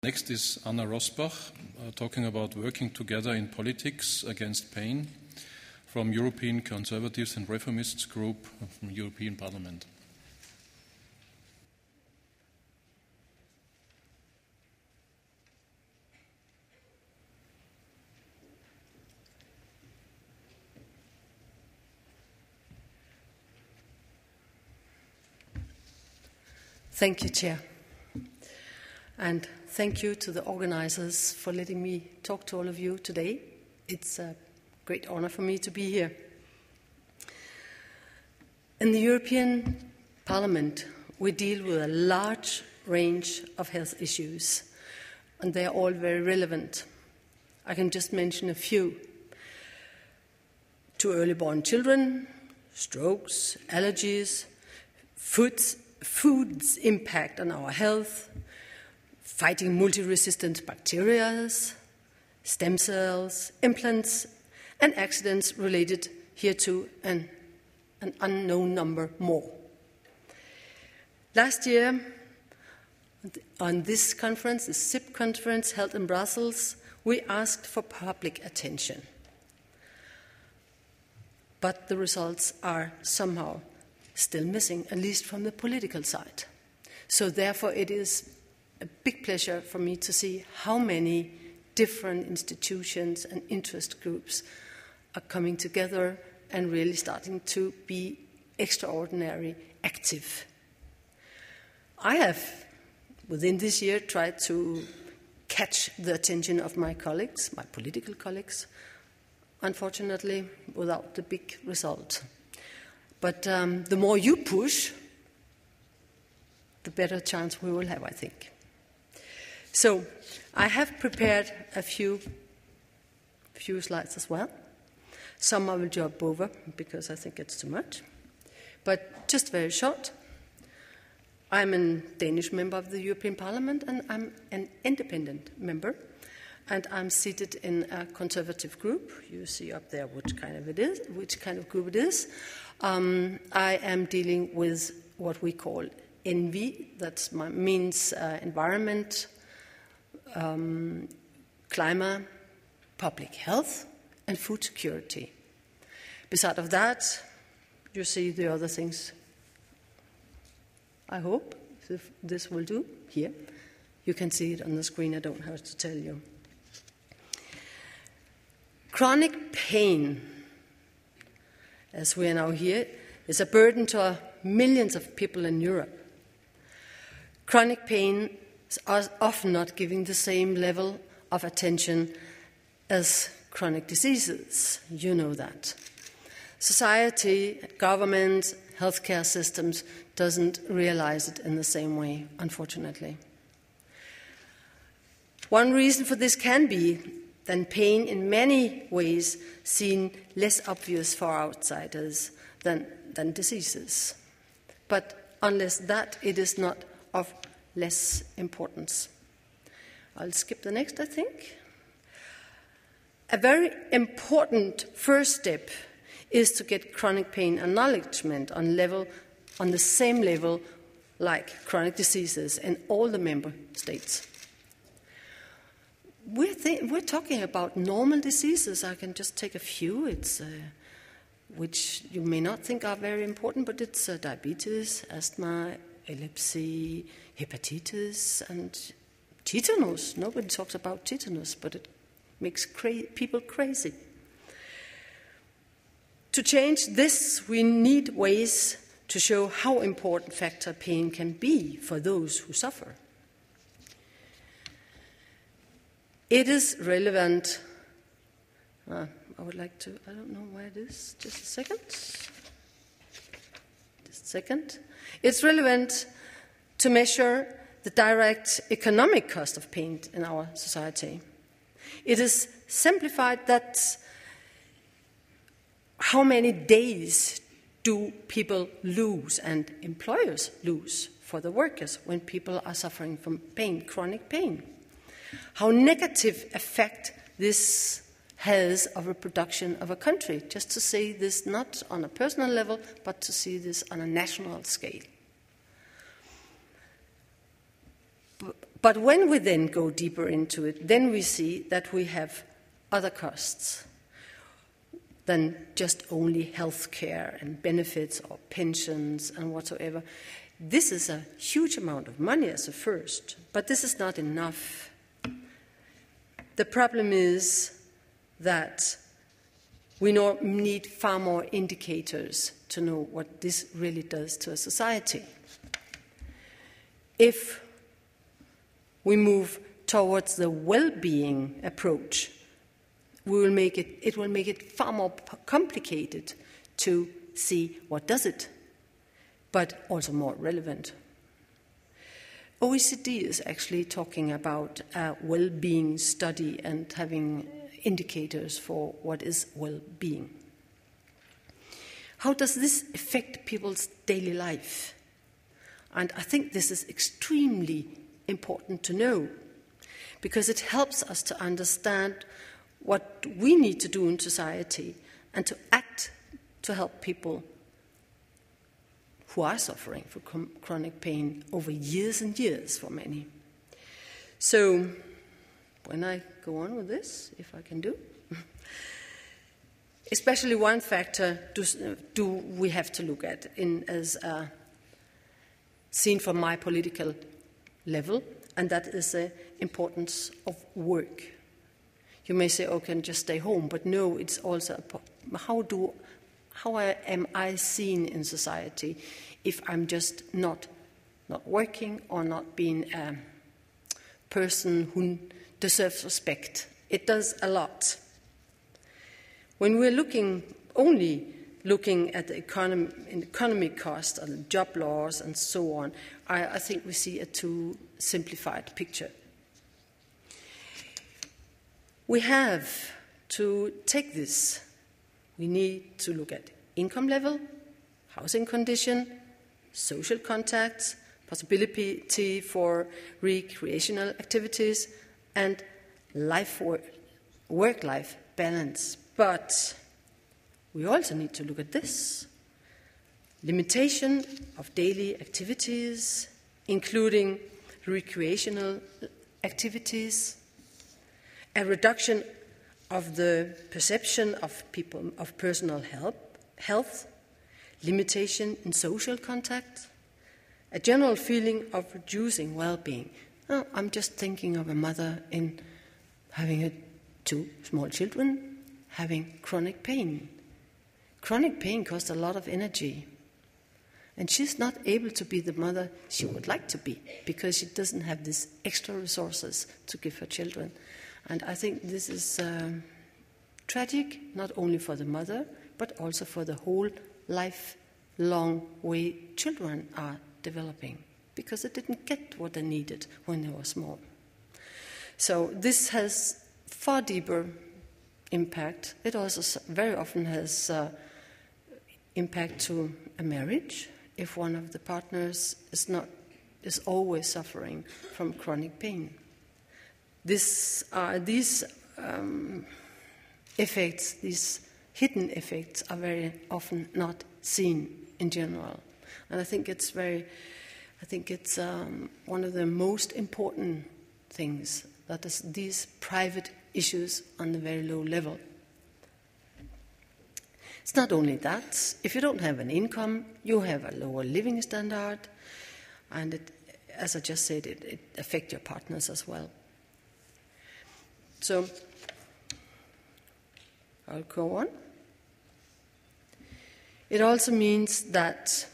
Next is Anna Rosbach, talking about working together in politics against pain, from European Conservatives and Reformists group from European Parliament. Thank you, Chair. And thank you to the organizers for letting me talk to all of you today. It's a great honor for me to be here. In the European Parliament, we deal with a large range of health issues, and they are all very relevant. I can just mention a few. Too early born children, strokes, allergies, food's impact on our health, fighting multi-resistant bacteria, stem cells, implants, and accidents related hereto, and an unknown number more. Last year, on this conference, the SIP conference held in Brussels, we asked for public attention. But the results are somehow still missing, at least from the political side. So therefore, it is a big pleasure for me to see how many different institutions and interest groups are coming together and really starting to be extraordinarily active. I have, within this year, tried to catch the attention of my colleagues, my political colleagues, unfortunately without the big result. But the more you push, the better chance we will have, I think. So I have prepared a few slides as well. Some I will jump over because I think it's too much. But just very short. I'm a Danish member of the European Parliament, and I'm an independent member. And I'm seated in a conservative group. You see up there which kind of group it is. I am dealing with what we call Envy. That means environment, climate, public health, and food security. Beside of that, you see the other things. I hope this will do here. You can see it on the screen. I don't have to tell you. Chronic pain, as we are now here, is a burden to millions of people in Europe. Chronic pain is often not given the same level of attention as chronic diseases. You know that. Society, government, healthcare systems doesn't realize it in the same way, unfortunately. One reason for this can be that pain in many ways seen less obvious for outsiders than diseases. But unless that, it is not of less importance. I'll skip the next, I think. A very important first step is to get chronic pain acknowledgement on the same level like chronic diseases in all the member states. We're talking about normal diseases. I can just take a few, which you may not think are very important, but it's diabetes, asthma, epilepsy, hepatitis, and tetanus. Nobody talks about tetanus, but it makes people crazy. To change this, we need ways to show how important factor pain can be for those who suffer. It is relevant. I don't know where it is. Just a second. It's relevant to measure the direct economic cost of pain in our society. It is simplified that how many days do people lose and employers lose for the workers when people are suffering from pain, chronic pain. How negative effect this has of a production of a country, just to see this not on a personal level, but to see this on a national scale. But when we then go deeper into it, then we see that we have other costs than just only health care and benefits or pensions and whatsoever. This is a huge amount of money as a first, but this is not enough. The problem is that we need far more indicators to know what this really does to a society. If we move towards the well-being approach, it will make it far more complicated to see what does it, but also more relevant. OECD is actually talking about a well-being study and having indicators for what is well-being. How does this affect people's daily life? And I think this is extremely important to know, because it helps us to understand what we need to do in society and to act to help people who are suffering from chronic pain over years and years for many. So, when I go on with this, if I can do, especially one factor do we have to look at as seen from my political level, and that is the importance of work. You may say, "Oh, can just stay home," but no, it's also how am I seen in society if I'm just not working or not being a person who deserves respect? It does a lot. When we're only looking at the economic cost and the job laws and so on, I think we see a too simplified picture. We have to take this. We need to look at income level, housing condition, social contacts, possibility for recreational activities, and work-life balance. But we also need to look at this. Limitation of daily activities, including recreational activities, a reduction of the perception of personal health, limitation in social contact, a general feeling of reducing well-being. Oh, I'm just thinking of a mother in having 2 small children, having chronic pain. Chronic pain costs a lot of energy, and she's not able to be the mother she would like to be because she doesn't have these extra resources to give her children. And I think this is tragic, not only for the mother, but also for the whole lifelong way children are developing, because they didn't get what they needed when they were small. So this has far deeper impact. It also very often has impact to a marriage if one of the partners is always suffering from chronic pain. These effects, these hidden effects, are very often not seen in general, and I think it's one of the most important things, that is these private issues on the very low level. It's not only that. If you don't have an income, you have a lower living standard, and it, as I just said, it affects your partners as well. So I'll go on. It also means that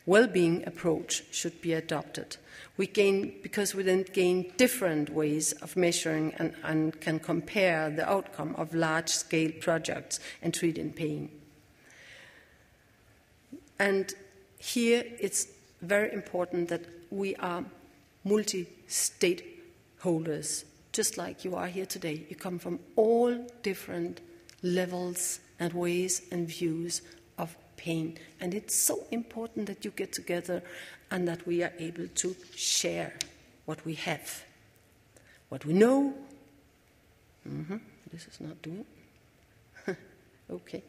well-being approach should be adopted. Because we then gain different ways of measuring and can compare the outcome of large-scale projects and treating pain. And here it's very important that we are multi-stakeholders, just like you are here today. You come from all different levels and ways and views of pain. And it's so important that you get together and that we are able to share what we have, what we know. This is not doing. Okay.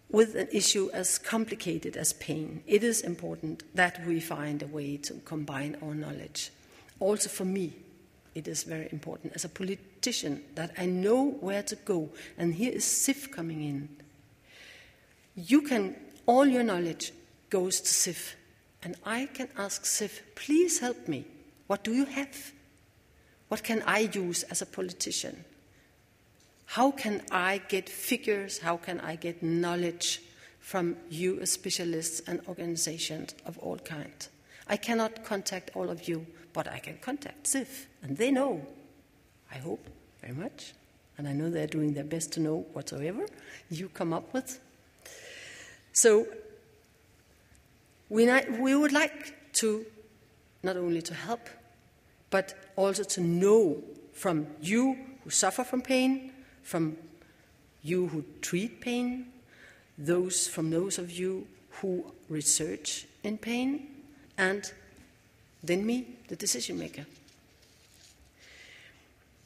with an issue as complicated as pain, it is important that we find a way to combine our knowledge. Also for me, it is very important as a politician that I know where to go. And here is SIF coming in. All your knowledge goes to SIF. And I can ask SIF, please help me. What do you have? What can I use as a politician? How can I get figures? How can I get knowledge from you as specialists and organizations of all kinds? I cannot contact all of you, but I can contact SIF, and they know. I hope very much, and I know they're doing their best to know whatsoever you come up with. So we would like to not only to help, but also to know from you who suffer from pain, from you who treat pain, from those of you who research in pain, and then me, the decision maker.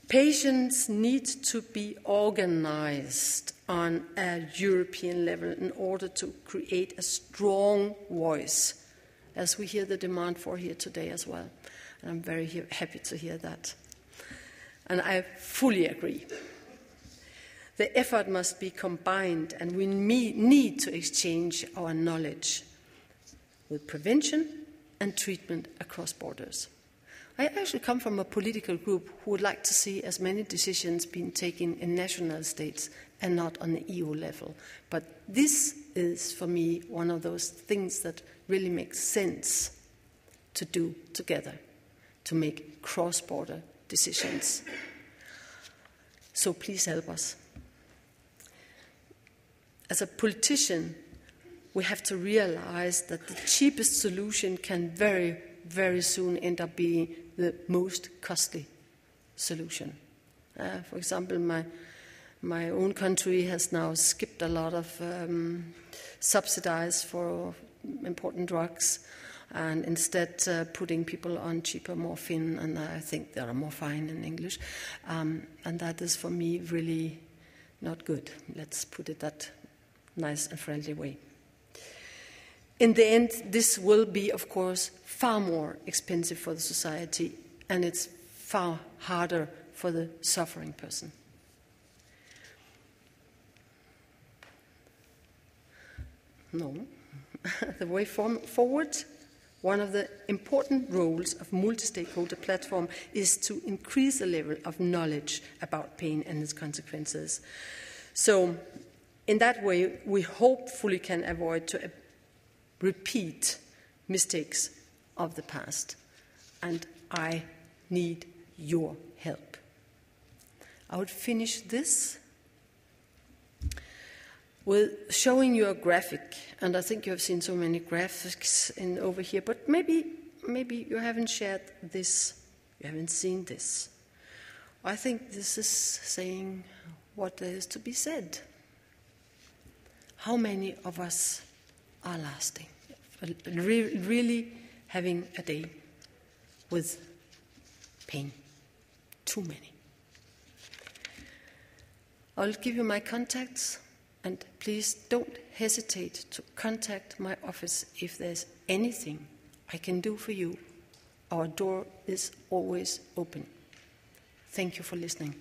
Patients need to be organized on a European level in order to create a strong voice, as we hear the demand for here today as well. And I'm very happy to hear that. And I fully agree. The effort must be combined, and we need to exchange our knowledge with prevention and treatment across borders. I actually come from a political group who would like to see as many decisions being taken in national states and not on the EU level. But this is, for me, one of those things that really makes sense to do together, to make cross-border decisions. So please help us. As a politician, we have to realize that the cheapest solution can very, very soon end up being the most costly solution. For example, my own country has now skipped a lot of subsidies for important drugs and instead putting people on cheaper morphine, and I think there are morphine in English, and that is for me really not good. Let's put it that nice and friendly way. In the end, this will be, of course, far more expensive for the society, and it's far harder for the suffering person. No. The way forward, one of the important roles of multi-stakeholder platform is to increase the level of knowledge about pain and its consequences. So, in that way, we hopefully can avoid to repeat mistakes of the past. And I need your help. I would finish this with showing you a graphic. And I think you have seen so many graphics over here, but maybe you haven't shared this, you haven't seen this. I think this is saying what there is to be said. How many of us are lasting? Really having a day with pain. Too many. I'll give you my contacts, and please don't hesitate to contact my office if there's anything I can do for you. Our door is always open. Thank you for listening.